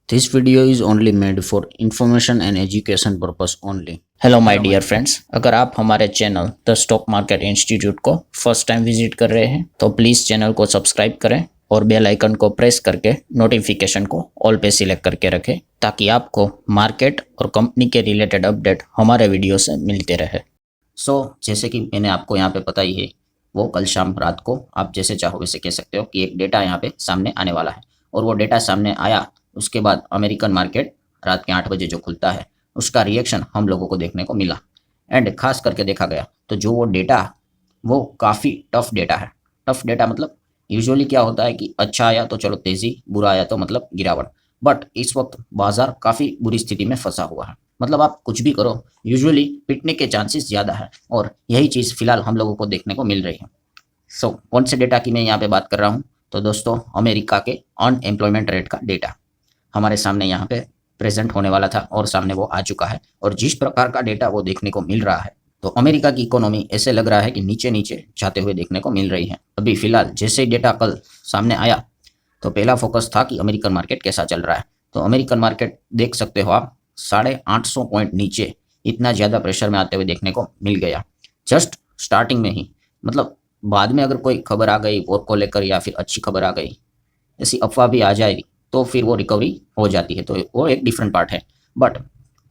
This video is only made for information and education purpose only. Hello my dear friends, अगर आप हमारे channel the stock market institute को first time visit कर रहे हैं तो प्लीज़ चैनल को सब्सक्राइब करें और बेल आइकन को प्रेस करके नोटिफिकेशन को ऑल पे सिलेक्ट करके रखें ताकि आपको मार्केट और कंपनी के रिलेटेड अपडेट हमारे वीडियो से मिलते रहे। जैसे कि मैंने आपको यहाँ पे पता ही है, वो कल शाम रात को आप जैसे चाहो वैसे कह सकते हो कि एक डेटा यहाँ पे सामने आने वाला है और वो डेटा सामने आया उसके बाद अमेरिकन मार्केट रात के 8 बजे जो खुलता है उसका रिएक्शन हम लोगों को देखने को मिला। एंड खास करके देखा गया तो जो वो डेटा वो काफ़ी टफ डेटा है। टफ डेटा मतलब यूजुअली क्या होता है कि अच्छा आया तो चलो तेज़ी, बुरा आया तो मतलब गिरावट। बट इस वक्त बाजार काफ़ी बुरी स्थिति में फंसा हुआ है। मतलब आप कुछ भी करो यूजुअली पिटने के चांसेस ज़्यादा है और यही चीज़ फिलहाल हम लोगों को देखने को मिल रही है। कौन से डेटा की मैं यहाँ पे बात कर रहा हूँ तो दोस्तों अमेरिका के अनएम्प्लॉयमेंट रेट का डेटा हमारे सामने यहाँ पे प्रेजेंट होने वाला था और सामने वो आ चुका है। और जिस प्रकार का डेटा वो देखने को मिल रहा है तो अमेरिका की इकोनॉमी ऐसे लग रहा है कि नीचे नीचे जाते हुए देखने को मिल रही है। अभी फिलहाल जैसे ही डेटा कल सामने आया तो पहला फोकस था कि अमेरिकन मार्केट कैसा चल रहा है। तो अमेरिकन मार्केट देख सकते हो आप 850 पॉइंट नीचे इतना ज़्यादा प्रेशर में आते हुए देखने को मिल गया जस्ट स्टार्टिंग में ही। मतलब बाद में अगर कोई खबर आ गई वॉर को लेकर या फिर अच्छी खबर आ गई, ऐसी अफवाह भी आ जाएगी तो फिर वो रिकवरी हो जाती है, तो वो एक डिफरेंट पार्ट है। बट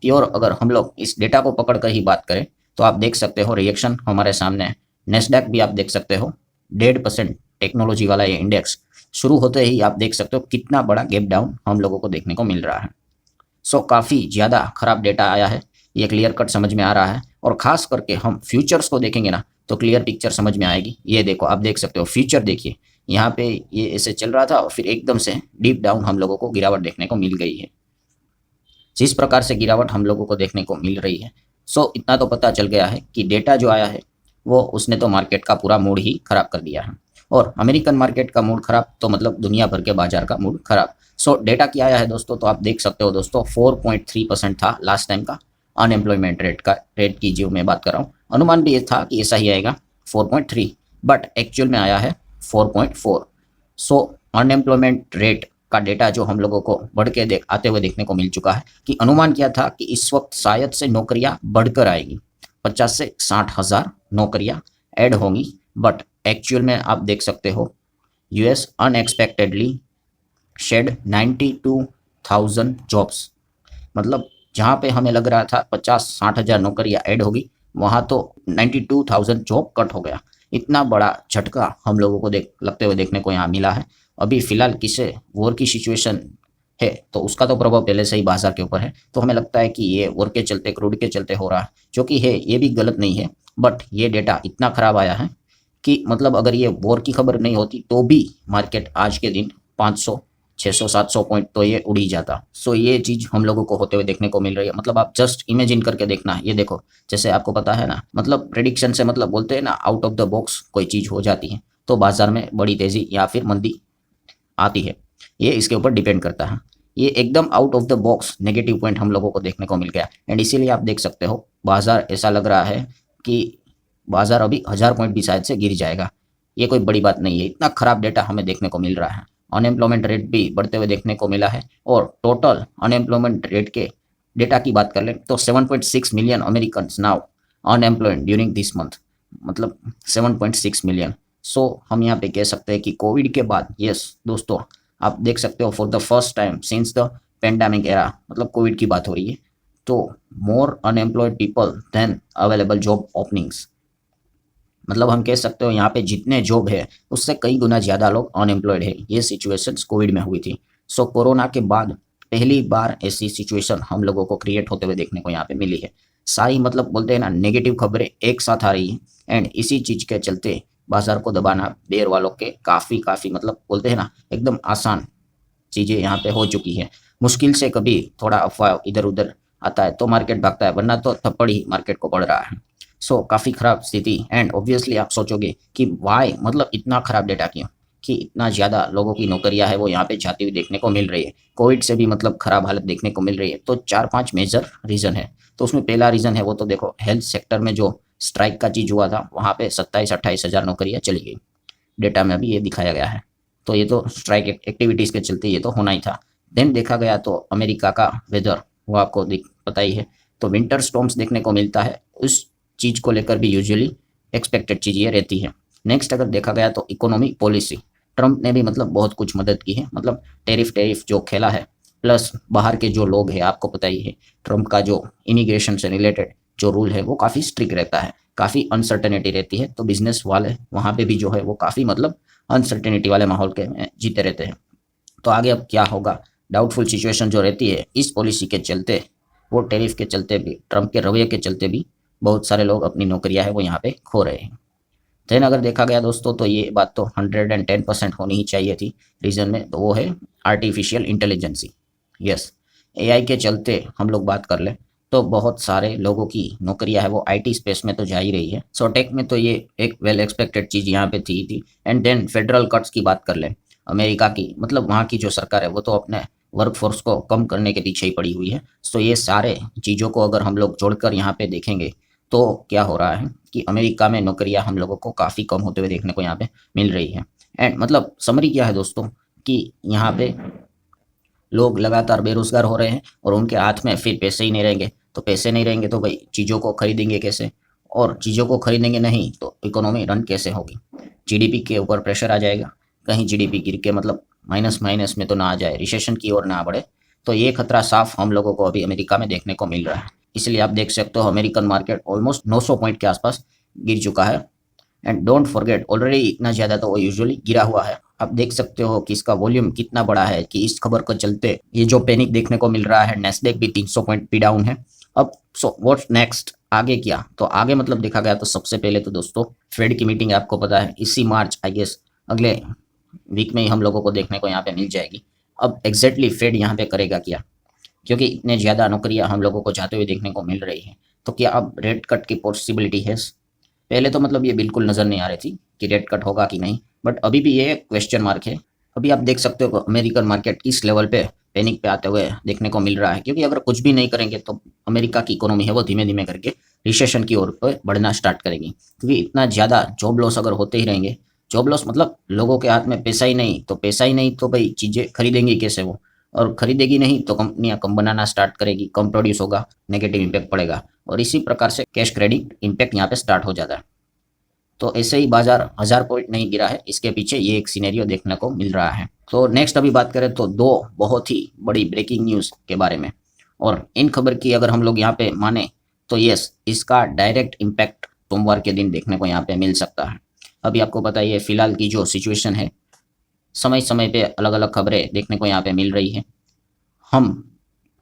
प्योर अगर हम लोग इस डेटा को पकड़ कर ही बात करें तो आप देख सकते हो रिएक्शन हमारे सामने है। नेस्डैक भी आप देख सकते हो 1.5% टेक्नोलॉजी वाला ये इंडेक्स शुरू होते ही आप देख सकते हो कितना बड़ा गैप डाउन हम लोगों को देखने को मिल रहा है। काफ़ी ज़्यादा खराब डेटा आया है, ये क्लियर कट समझ में आ रहा है। और ख़ास करके हम फ्यूचर्स को देखेंगे ना तो क्लियर पिक्चर समझ में आएगी। ये देखो आप देख सकते हो फ्यूचर, देखिए यहाँ पे ये ऐसे चल रहा था और फिर एकदम से डीप डाउन हम लोगों को गिरावट देखने को मिल गई है। जिस प्रकार से गिरावट हम लोगों को देखने को मिल रही है इतना तो पता चल गया है कि डेटा जो आया है वो उसने तो मार्केट का पूरा मूड ही खराब कर दिया है। और अमेरिकन मार्केट का मूड खराब तो मतलब दुनिया भर के बाजार का मूड खराब। डेटा क्या आया है दोस्तों, तो आप देख सकते हो दोस्तों 4.3% था लास्ट टाइम का अनएम्प्लॉयमेंट रेट की जो मैं बात कर रहा हूँ। अनुमान भी ये था कि ऐसा ही आएगा 4.3, बट एक्चुअल में आया है 4.4। अनएम्प्लॉयमेंट रेट का डेटा जो हम लोगों को बढ़ के आते हुए देखने को मिल चुका है कि अनुमान क्या था कि इस वक्त शायद से नौकरियां बढ़कर आएगी, 50 से 60 हज़ार नौकरियां ऐड होंगी। बट एक्चुअल में आप देख सकते हो यूएस अनएक्सपेक्टेडली शेड 92,000 जॉब्स। मतलब जहाँ पे हमें लग रहा था 50-60 हज़ार नौकरियां ऐड होगी वहाँ तो 92,000 जॉब कट हो गया। इतना बड़ा झटका हम लोगों को लगते हुए देखने को यहाँ मिला है। अभी फिलहाल किसे वॉर की सिचुएशन है तो उसका तो प्रभाव पहले से ही बाजार के ऊपर है। तो हमें लगता है कि ये वॉर के चलते, क्रूड के चलते हो रहा है, जो कि है ये भी गलत नहीं है। बट ये डेटा इतना खराब आया है कि मतलब अगर ये वॉर की खबर नहीं होती तो भी मार्केट आज के दिन 500, 600, 700 पॉइंट तो ये उड़ी जाता। ये चीज़ हम लोगों को होते हुए देखने को मिल रही है। मतलब आप जस्ट इमेजिन करके देखना, ये देखो जैसे आपको पता है ना, मतलब प्रेडिक्शन से मतलब बोलते हैं ना आउट ऑफ द बॉक्स कोई चीज़ हो जाती है तो बाजार में बड़ी तेज़ी या फिर मंदी आती है, ये इसके ऊपर डिपेंड करता है। ये एकदम out of the box negative point हम लोगों को देखने को मिल गया। एंड इसीलिए आप देख सकते हो बाजार ऐसा लग रहा है कि बाजार अभी 1000 पॉइंट भी शायद से गिर जाएगा। ये कोई बड़ी बात नहीं है, इतना खराब डेटा हमें देखने को मिल रहा है। अनएम्प्लॉयमेंट रेट भी बढ़ते हुए देखने को मिला है और टोटल अनएम्प्लॉयमेंट रेट के डेटा की बात कर लें तो 7.6 million American now unemployed during this month, मतलब 7.6 मिलियन। हम यहाँ पे कह सकते हैं कि कोविड के बाद, यस दोस्तों आप देख सकते हो for the first time since the pandemic era, मतलब कोविड की बात हो रही है, तो more unemployed people than available job openings. मतलब हम कह सकते हो यहाँ पे जितने जॉब है उससे कई गुना ज़्यादा लोग अनएम्प्लॉयड है। ये सिचुएशन कोविड में हुई थी। कोरोना के बाद पहली बार ऐसी सिचुएशन हम लोगों को क्रिएट होते हुए देखने को यहाँ पे मिली है। सारी मतलब बोलते हैं ना नेगेटिव खबरें एक साथ आ रही है एंड इसी चीज़ के चलते बाजार को दबाना बेयर वालों के काफ़ी मतलब बोलते हैं ना एकदम आसान चीज़ें यहाँ पे हो चुकी है। मुश्किल से कभी थोड़ा अफवाह इधर उधर आता है तो मार्केट भागता है, वरना तो थप्पड़ ही मार्केट को पड़ रहा है। काफ़ी ख़राब स्थिति। एंड ऑब्वियसली आप सोचोगे कि वाई, मतलब इतना ख़राब डेटा क्यों कि इतना ज़्यादा लोगों की नौकरियां है वो यहाँ पे जाती हुई देखने को मिल रही है। कोविड से भी मतलब ख़राब हालत देखने को मिल रही है। तो 4-5 मेजर रीज़न है। तो उसमें पहला रीज़न है वो तो देखो हेल्थ सेक्टर में जो स्ट्राइक का चीज़ हुआ था वहाँ पे 27-28 हज़ार नौकरियाँ चली गई, डेटा में अभी ये दिखाया गया है। तो ये तो स्ट्राइक एक्टिविटीज़ के चलते ये तो होना ही था। देन देखा गया तो अमेरिका का वेदर वो आपको पता ही है, तो विंटर स्टॉर्म्स देखने को मिलता है। उस चीज़ को लेकर भी यूजुअली एक्सपेक्टेड चीज़ ये रहती है। नेक्स्ट अगर देखा गया तो इकोनॉमी पॉलिसी, ट्रंप ने भी मतलब बहुत कुछ मदद की है, मतलब टेरिफ जो खेला है, प्लस बाहर के जो लोग हैं आपको पता ही है, ट्रंप का जो इमिग्रेशन से रिलेटेड जो रूल है वो काफ़ी स्ट्रिक्ट रहता है, काफ़ी अनसर्टेनिटी रहती है, तो बिजनेस वाले वहाँ पे भी जो है वो काफ़ी मतलब अनसर्टेनिटी वाले माहौल के में जीते रहते हैं। तो आगे अब क्या होगा, डाउटफुल सिचुएशन जो रहती है इस पॉलिसी के चलते, वो टेरिफ के चलते भी, ट्रंप के रवैये के चलते भी बहुत सारे लोग अपनी नौकरियां है वो यहाँ पे खो रहे हैं। देन अगर देखा गया दोस्तों तो ये बात तो 110% होनी ही चाहिए थी रीजन में, तो वो है आर्टिफिशियल इंटेलिजेंसी। यस, एआई के चलते हम लोग बात कर लें तो बहुत सारे लोगों की नौकरियां है वो आईटी स्पेस में तो जा ही रही है। सो टेक में तो ये एक वेल एक्सपेक्टेड चीज़ यहाँ पे थी। एंड देन फेडरल कट्स की बात कर लें अमेरिका की, मतलब वहाँ की जो सरकार है वो तो अपने वर्कफोर्स को कम करने के पीछे ही पड़ी हुई है। सो ये सारे चीज़ों को अगर हम लोग जोड़कर यहाँ पे देखेंगे तो क्या हो रहा है कि अमेरिका में नौकरियां हम लोगों को काफ़ी कम होते हुए देखने को यहाँ पे मिल रही है। एंड मतलब समरी क्या है दोस्तों कि यहाँ पे लोग लगातार बेरोजगार हो रहे हैं और उनके हाथ में फिर पैसे ही नहीं रहेंगे, तो पैसे नहीं रहेंगे तो भाई चीज़ों को खरीदेंगे कैसे, और चीज़ों को खरीदेंगे नहीं तो इकोनॉमी रन कैसे होगी, जीडीपी के ऊपर प्रेशर आ जाएगा, कहीं जीडीपी गिर के मतलब माइनस माइनस में तो ना आ जाए, रिसेशन की ओर ना बढ़े। तो ये खतरा साफ हम लोगों को अभी अमेरिका में देखने को मिल रहा है। इसलिए आप देख सकते हो अमेरिकन मार्केट ऑलमोस्ट 900 पॉइंट के आसपास गिर चुका है। एंड डोंट फॉरगेट ऑलरेडी इतना ज़्यादा तो वो यूजुअली गिरा हुआ है। आप देख सकते हो कि इसका वॉल्यूम कितना बड़ा है, कि इस खबर को चलते ये जो पैनिक देखने को मिल रहा है, नेस्डेक भी 300 पॉइंट भी डाउन है। अब सो व्हाट्स नेक्स्ट, आगे क्या, तो आगे मतलब देखा गया तो सबसे पहले तो दोस्तों फेड की मीटिंग आपको पता है इसी मार्च आई गेस अगले वीक में ही हम लोगों को देखने को यहाँ पे मिल जाएगी। अब एग्जैक्टली फेड यहाँ पे करेगा क्या, क्योंकि इतने ज़्यादा नौकरियां हम लोगों को जाते हुए देखने को मिल रही हैं, तो क्या अब रेट कट की पॉसिबिलिटी है। पहले तो मतलब ये बिल्कुल नज़र नहीं आ रही थी कि रेट कट होगा कि नहीं, बट अभी भी ये क्वेश्चन मार्क है। अभी आप देख सकते हो अमेरिकन मार्केट इस लेवल पे पैनिक पे आते हुए देखने को मिल रहा है, क्योंकि अगर कुछ भी नहीं करेंगे तो अमेरिका की इकोनॉमी है वो धीमे धीमे करके रिसेशन की ओर पर बढ़ना स्टार्ट करेगी, क्योंकि इतना ज़्यादा जॉब लॉस अगर होते ही रहेंगे, जॉब लॉस मतलब लोगों के हाथ में पैसा ही नहीं, तो पैसा ही नहीं तो भाई चीज़ें खरीदेंगी कैसे वो, और खरीदेगी नहीं तो कंपनियां कम बनाना स्टार्ट करेगी, कम प्रोड्यूस होगा, नेगेटिव इम्पैक्ट पड़ेगा, और इसी प्रकार से कैश क्रेडिट इम्पैक्ट यहाँ पे स्टार्ट हो जाता है। तो ऐसे ही बाजार 1000 पॉइंट नहीं गिरा है, इसके पीछे ये एक सिनेरियो देखने को मिल रहा है। तो नेक्स्ट अभी बात करें तो दो बहुत ही बड़ी ब्रेकिंग न्यूज़ के बारे में, और इन खबर की अगर हम लोग यहाँ पे माने तो यस, इसका डायरेक्ट इम्पैक्ट सोमवार के दिन देखने को यहाँ पे मिल सकता है। अभी आपको पता ही है फिलहाल की जो सिचुएशन है, समय समय पे अलग अलग खबरें देखने को यहाँ पे मिल रही है। हम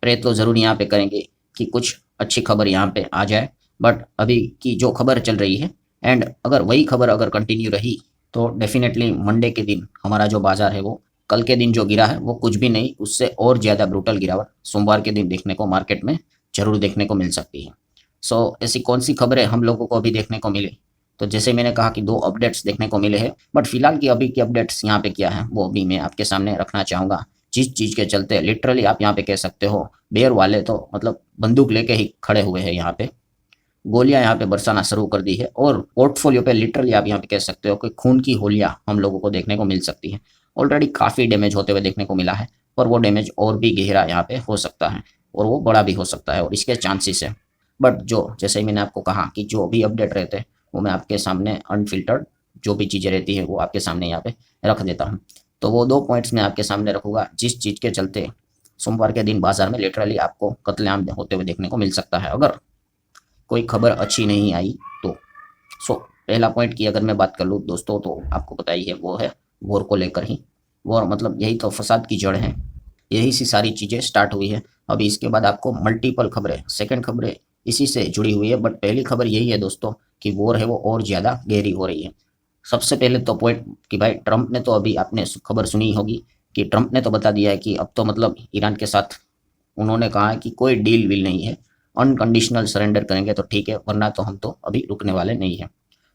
प्रयत्न तो ज़रूर यहाँ पे करेंगे कि कुछ अच्छी खबर यहाँ पे आ जाए, बट अभी की जो खबर चल रही है, एंड अगर वही खबर अगर कंटिन्यू रही तो डेफिनेटली मंडे के दिन हमारा जो बाजार है वो कल के दिन जो गिरा है वो कुछ भी नहीं, उससे और ज़्यादा ब्रूटल गिरावट सोमवार के दिन देखने को मार्केट में जरूर देखने को मिल सकती है। सो ऐसी कौन सी खबरें हम लोगों को अभी देखने को मिली, तो जैसे मैंने कहा कि दो अपडेट्स देखने को मिले हैं, बट फिलहाल की अभी की अपडेट्स यहाँ पे क्या है वो अभी मैं आपके सामने रखना चाहूँगा। जिस चीज़ के चलते लिटरली आप यहाँ पे कह सकते हो बेयर वाले तो मतलब बंदूक लेके ही खड़े हुए हैं, यहाँ पे गोलियां यहाँ पे बरसाना शुरू कर दी है, और पोर्टफोलियो पे लिटरली आप यहाँ पे कह सकते हो कि खून की होलियां हम लोगों को देखने को मिल सकती है। ऑलरेडी काफ़ी डैमेज होते हुए देखने को मिला है, पर वो डैमेज और भी गहरा यहाँ पे हो सकता है, और वो बड़ा भी हो सकता है, और इसके चांसेस है। बट जो जैसे ही मैंने आपको कहा कि जो भी अपडेट रहते हैं वो मैं आपके सामने अनफिल्टर्ड जो भी चीज़ें रहती है वो आपके सामने यहाँ पे रख देता हूँ। तो वो दो पॉइंट्स मैं आपके सामने रखूँगा जिस चीज़ के चलते सोमवार के दिन बाजार में लिटरली आपको कत्लेआम होते हुए देखने को मिल सकता है, अगर कोई खबर अच्छी नहीं आई तो। सो पहला पॉइंट की अगर मैं बात कर लूँ दोस्तों, तो आपको पता ही है वो है वॉर को लेकर ही। वॉर मतलब यही तो फसाद की जड़ है, यही सी सारी चीज़ें स्टार्ट हुई है। अभी इसके बाद आपको मल्टीपल खबरें, सेकंड खबरें इसी से जुड़ी हुई है, बट पहली खबर यही है दोस्तों कि वॉर है वो और ज़्यादा गहरी हो रही है। सबसे पहले तो पॉइंट कि भाई ट्रंप ने तो, अभी आपने खबर सुनी होगी कि ट्रंप ने तो बता दिया है कि अब तो मतलब ईरान के साथ उन्होंने कहा है कि कोई डील विल नहीं है, अनकंडीशनल सरेंडर करेंगे तो ठीक है, वरना तो हम तो अभी रुकने वाले नहीं हैं।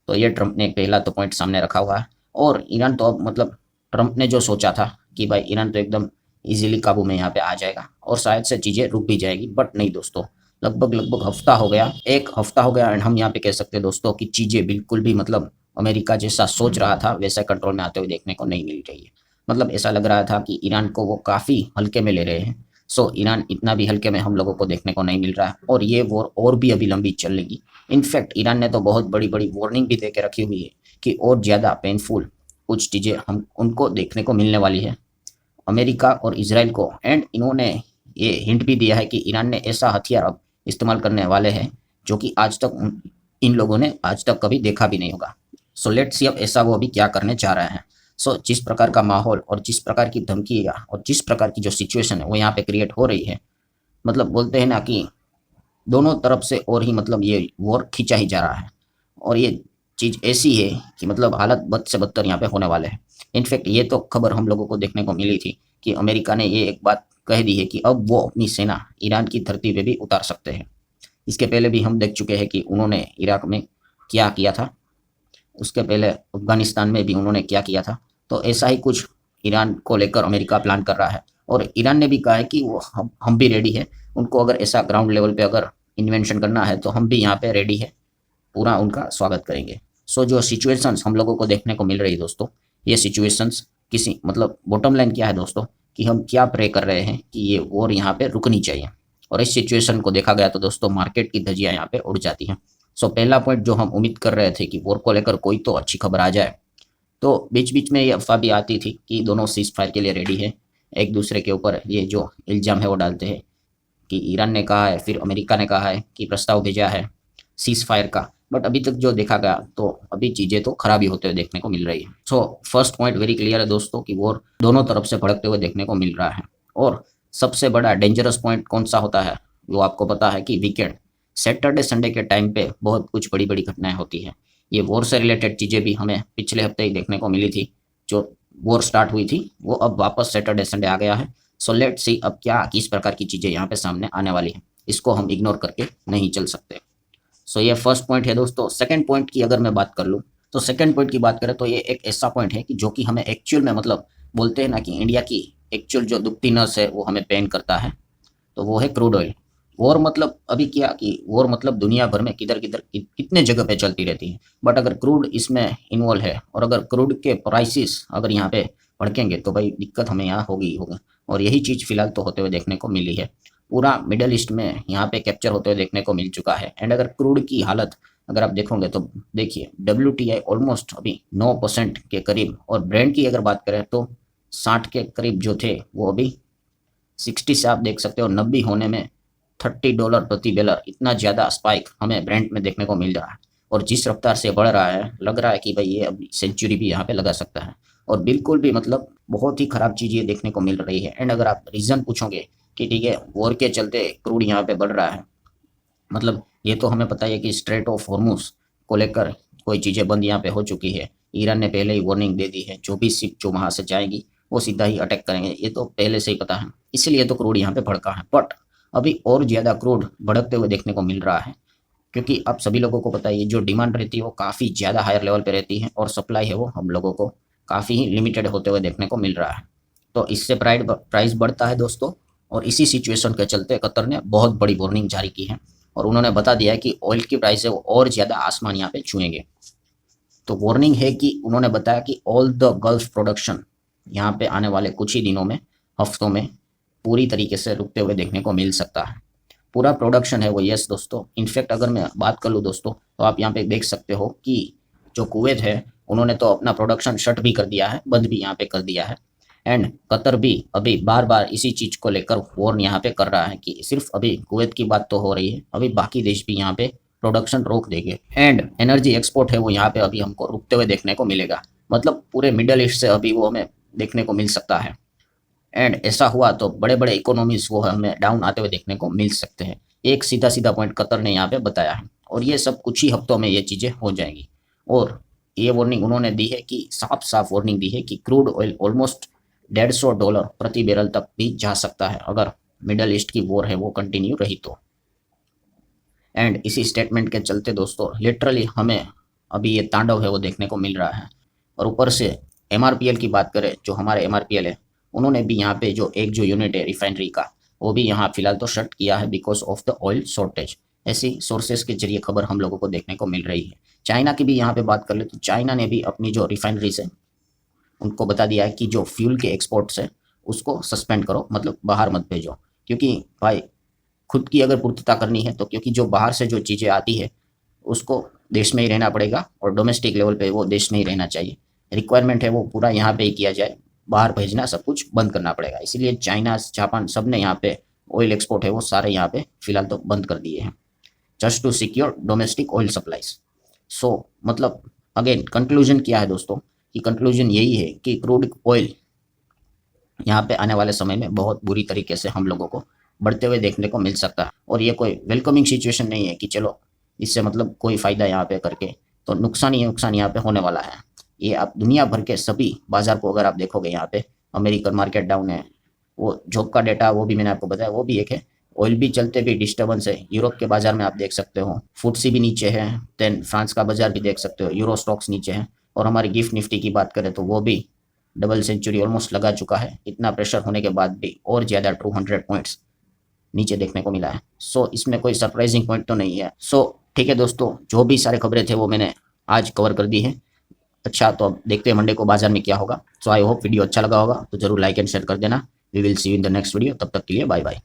तो ये ट्रंप ने पहला तो पॉइंट सामने रखा हुआ है। और ईरान तो अब मतलब ट्रंप ने जो सोचा था कि भाई ईरान तो एकदम इजीली काबू में यहाँ पे आ जाएगा और शायद से चीज़ें रुक भी जाएगी, बट नहीं दोस्तों, लगभग लगभग हफ्ता हो गया, एक हफ्ता हो गया, एंड हम यहाँ पे कह सकते हैं दोस्तों कि चीज़ें बिल्कुल भी मतलब अमेरिका जैसा सोच रहा था वैसा कंट्रोल में आते हुए देखने को नहीं मिल रही है। मतलब ऐसा लग रहा था कि ईरान को वो काफ़ी हल्के में ले रहे हैं। सो ईरान इतना भी हल्के में हम लोगों को देखने को नहीं मिल रहा है और ये वॉर और भी अभी लंबी चलेगी। इनफैक्ट ईरान ने तो बहुत बड़ी बड़ी वार्निंग भी दे के रखी हुई है कि और ज़्यादा पेनफुल कुछ चीज़ें हम उनको देखने को मिलने वाली है अमेरिका और इसराइल को। एंड इन्होंने ये हिंट भी दिया है कि ईरान ने ऐसा हथियार अब इस्तेमाल करने वाले हैं जो कि आज तक इन लोगों ने आज तक कभी देखा भी नहीं होगा। सो लेट्स सी अब ऐसा वो अभी क्या करने जा रहे हैं। सो जिस प्रकार का माहौल और जिस प्रकार की धमकियाँ और जिस प्रकार की जो सिचुएशन है वो यहाँ पे क्रिएट हो रही है, मतलब बोलते हैं ना कि दोनों तरफ से और ही मतलब ये वॉर खींचा ही जा रहा है और ये चीज़ ऐसी है कि मतलब हालत बद से बदतर यहाँ पे होने वाले हैं। इनफैक्ट ये तो खबर हम लोगों को देखने को मिली थी कि अमेरिका ने ये एक बात कह दी है कि अब वो अपनी सेना ईरान की धरती पे भी उतार सकते हैं। इसके पहले भी हम देख चुके हैं कि उन्होंने इराक में क्या किया था, उसके पहले अफगानिस्तान में भी उन्होंने क्या किया था। तो ऐसा ही कुछ ईरान को लेकर अमेरिका प्लान कर रहा है और ईरान ने भी कहा है कि वो हम भी रेडी है, उनको अगर ऐसा ग्राउंड लेवल पे अगर इन्वेंशन करना है तो हम भी यहाँ पे रेडी है, पूरा उनका स्वागत करेंगे। सो जो सिचुएशंस हम लोगों को देखने को मिल रही है दोस्तों, ये सिचुएशंस किसी मतलब बॉटम लाइन क्या है दोस्तों कि हम क्या प्रे कर रहे हैं कि ये वॉर यहाँ पे रुकनी चाहिए। और इस सिचुएशन को देखा गया तो दोस्तों मार्केट की धज्जियां यहाँ पे उड़ जाती हैं। सो पहला पॉइंट जो हम उम्मीद कर रहे थे कि वॉर को लेकर कोई तो अच्छी खबर आ जाए, तो बीच बीच में ये अफवाह भी आती थी कि दोनों सीज फायर के लिए रेडी है। एक दूसरे के ऊपर ये जो इल्ज़ाम है वो डालते हैं कि ईरान ने कहा है, फिर अमेरिका ने कहा है कि प्रस्ताव भेजा है सीज फायर का। बट अभी तक जो देखा गया तो अभी चीज़ें तो खराब ही होते हुए देखने को मिल रही है। So first point very clear है दोस्तों कि वॉर दोनों तरफ से भड़कते हुए देखने को मिल रहा है। और सबसे बड़ा डेंजरस पॉइंट कौन सा होता है वो आपको पता है कि वीकेंड, सैटरडे संडे के टाइम पे बहुत कुछ बड़ी बड़ी घटनाएं होती है। ये वॉर से रिलेटेड चीज़ें भी हमें पिछले हफ्ते ही देखने को मिली थी। जो वॉर स्टार्ट हुई थी वो अब वापस सैटरडे संडे आ गया है। सो लेट सी अब क्या किस प्रकार की चीज़ें यहाँ पे सामने आने वाली है, इसको हम इग्नोर करके नहीं चल सकते। सो ये फर्स्ट पॉइंट है दोस्तों। सेकंड पॉइंट की अगर मैं बात कर लूँ तो सेकंड पॉइंट की बात करें तो ये एक ऐसा पॉइंट है कि जो कि हमें एक्चुअल में मतलब बोलते हैं ना कि इंडिया की एक्चुअल जो दुखती नस है वो हमें पेन करता है, तो वो है क्रूड ऑयल। वॉर मतलब अभी क्या कि वॉर मतलब दुनिया भर में किधर किधर कितने जगह पे चलती रहती है, बट अगर क्रूड इसमें इन्वॉल्व है और अगर क्रूड के प्राइसेस अगर यहाँ पे भड़केंगे तो भाई दिक्कत हमें यहाँ होगी ही होगी। और यही चीज़ फिलहाल तो होते हुए देखने को मिली है। पूरा मिडल ईस्ट में यहाँ पे कैप्चर होते हुए देखने को मिल चुका है। एंड अगर क्रूड की हालत अगर आप देखोगे तो देखिए WTI ऑलमोस्ट अभी 9% के करीब, और ब्रेंड की अगर बात करें तो 60 के करीब जो थे वो अभी 60 से आप देख सकते हो 90 होने में $30 प्रति बैरल, इतना ज़्यादा स्पाइक हमें ब्रेंट में देखने को मिल रहा है। और जिस रफ्तार से बढ़ रहा है लग रहा है कि भाई ये अभी सेंचुरी भी यहाँ पे लगा सकता है। और बिल्कुल भी मतलब बहुत ही खराब चीज़ ये देखने को मिल रही है। एंड अगर आप रीज़न पूछोगे कि ठीक है वॉर के चलते क्रूड यहाँ पे बढ़ रहा है, मतलब ये तो हमें पता है कि स्ट्रेट ऑफ हॉर्मुज को लेकर कोई चीज़ें बंद यहाँ पे हो चुकी है। ईरान ने पहले ही वार्निंग दे दी है, जो भी शिप जो वहाँ से जाएगी वो सीधा ही अटैक करेंगे, ये तो पहले से ही पता है। इसलिए तो क्रूड यहाँ पे भड़का है। बट अभी और ज़्यादा क्रूड भड़कते हुए देखने को मिल रहा है, क्योंकि आप सभी लोगों को पता है ये जो डिमांड रहती है वो काफ़ी ज़्यादा हायर लेवल पे रहती है और सप्लाई है वो हम लोगों को काफ़ी ही लिमिटेड होते हुए देखने को मिल रहा है। तो इससे प्राइस बढ़ता है दोस्तों। और इसी सिचुएशन के चलते कतर ने बहुत बड़ी वार्निंग जारी की है और उन्होंने बता दिया है कि ऑयल की प्राइस है वो और ज़्यादा आसमान यहाँ पे छुएंगे। तो वार्निंग है कि उन्होंने बताया कि ऑल द गल्फ प्रोडक्शन यहाँ पे आने वाले कुछ ही दिनों में, हफ्तों में पूरी तरीके से रुकते हुए देखने को मिल सकता है। पूरा प्रोडक्शन है वो, यस दोस्तों। इनफैक्ट अगर मैं बात कर लूँ दोस्तों तो आप यहाँ पे देख सकते हो कि जो कुवैत है उन्होंने तो अपना प्रोडक्शन शट भी कर दिया है, बंद भी यहाँ पे कर दिया है। एंड कतर भी अभी बार बार इसी चीज़ को लेकर वॉर्न यहाँ पे कर रहा है कि सिर्फ अभी कुवैत की बात तो हो रही है, अभी बाकी देश भी यहाँ पे प्रोडक्शन रोक देंगे। एंड एनर्जी एक्सपोर्ट है वो यहाँ पे अभी हमको रुकते हुए देखने को मिलेगा। मतलब पूरे मिडल ईस्ट से अभी वो हमें देखने को मिल सकता है। एंड ऐसा हुआ तो बड़े बड़े इकोनॉमीज वो हमें डाउन आते हुए देखने को मिल सकते हैं। एक सीधा सीधा पॉइंट कतर ने यहाँ पे बताया है और ये सब कुछ ही हफ्तों में ये चीज़ें हो जाएंगी। और ये वार्निंग उन्होंने दी है कि साफ साफ वार्निंग दी है कि क्रूड ऑयल ऑलमोस्ट $150 प्रति बैरल तक भी जा सकता है अगर मिडल ईस्ट की वॉर है वो कंटिन्यू रही तो। एंड इसी स्टेटमेंट के चलते दोस्तों लिटरली हमें अभी ये तांडव है वो देखने को मिल रहा है। और ऊपर से MRPL की बात करें, जो हमारे MRPL है उन्होंने भी यहाँ पे जो एक जो यूनिट है रिफाइनरी का वो भी यहाँ फिलहाल तो शट किया है because of the oil shortage. ऐसी सोर्सेज के जरिए खबर हम लोगों को देखने को मिल रही है। चाइना की भी यहाँ पे बात कर ले तो चाइना ने भी अपनी जो रिफाइनरीज है उनको बता दिया है कि जो फ्यूल के एक्सपोर्ट्स है उसको सस्पेंड करो, मतलब बाहर मत भेजो। क्योंकि भाई खुद की अगर पूर्तता करनी है तो, क्योंकि जो बाहर से जो चीज़ें आती है उसको देश में ही रहना पड़ेगा और डोमेस्टिक लेवल पे वो देश में ही रहना चाहिए। रिक्वायरमेंट है वो पूरा यहाँ पे ही किया जाए, बाहर भेजना सब कुछ बंद करना पड़ेगा। इसीलिए चाइना जापान सब ने यहाँ पे ऑयल एक्सपोर्ट है वो सारे यहाँ पे फिलहाल तो बंद कर दिए हैं, just to secure domestic oil supplies. So मतलब अगेन कंक्लूजन क्या है दोस्तों, कि कंक्लूजन यही है कि क्रूड ऑयल यहाँ पे आने वाले समय में बहुत बुरी तरीके से हम लोगों को बढ़ते हुए देखने को मिल सकता है। और ये कोई वेलकमिंग सिचुएशन नहीं है कि चलो इससे मतलब कोई फ़ायदा यहाँ पे करके, तो नुकसान ही नुकसान यहाँ पे होने वाला है। ये आप दुनिया भर के सभी बाजार को अगर आप देखोगे, यहाँ पे अमेरिकन मार्केट डाउन है, वो जॉब का डेटा वो भी मैंने आपको बताया वो भी एक है, ऑयल भी चलते भी डिस्टर्बेंस है। यूरोप के बाजार में आप देख सकते हो फुटसी भी नीचे है, देन फ्रांस का बाजार भी देख सकते हो, यूरो स्टॉक्स नीचे है। और हमारी गिफ्ट निफ्टी की बात करें तो वो भी डबल सेंचुरी ऑलमोस्ट लगा चुका है। इतना प्रेशर होने के बाद भी और ज़्यादा 200 पॉइंट्स नीचे देखने को मिला है। सो इसमें कोई सरप्राइजिंग पॉइंट तो नहीं है। सो ठीक है दोस्तों, जो भी सारे खबरें थे वो मैंने आज कवर कर दी है। अच्छा, तो अब देखते हैं मंडे को बाजार में क्या होगा। सो आई होप वीडियो अच्छा लगा होगा तो जरूर लाइक एंड शेयर कर देना। We will see you in the next video, तब तक के लिए बाय बाय।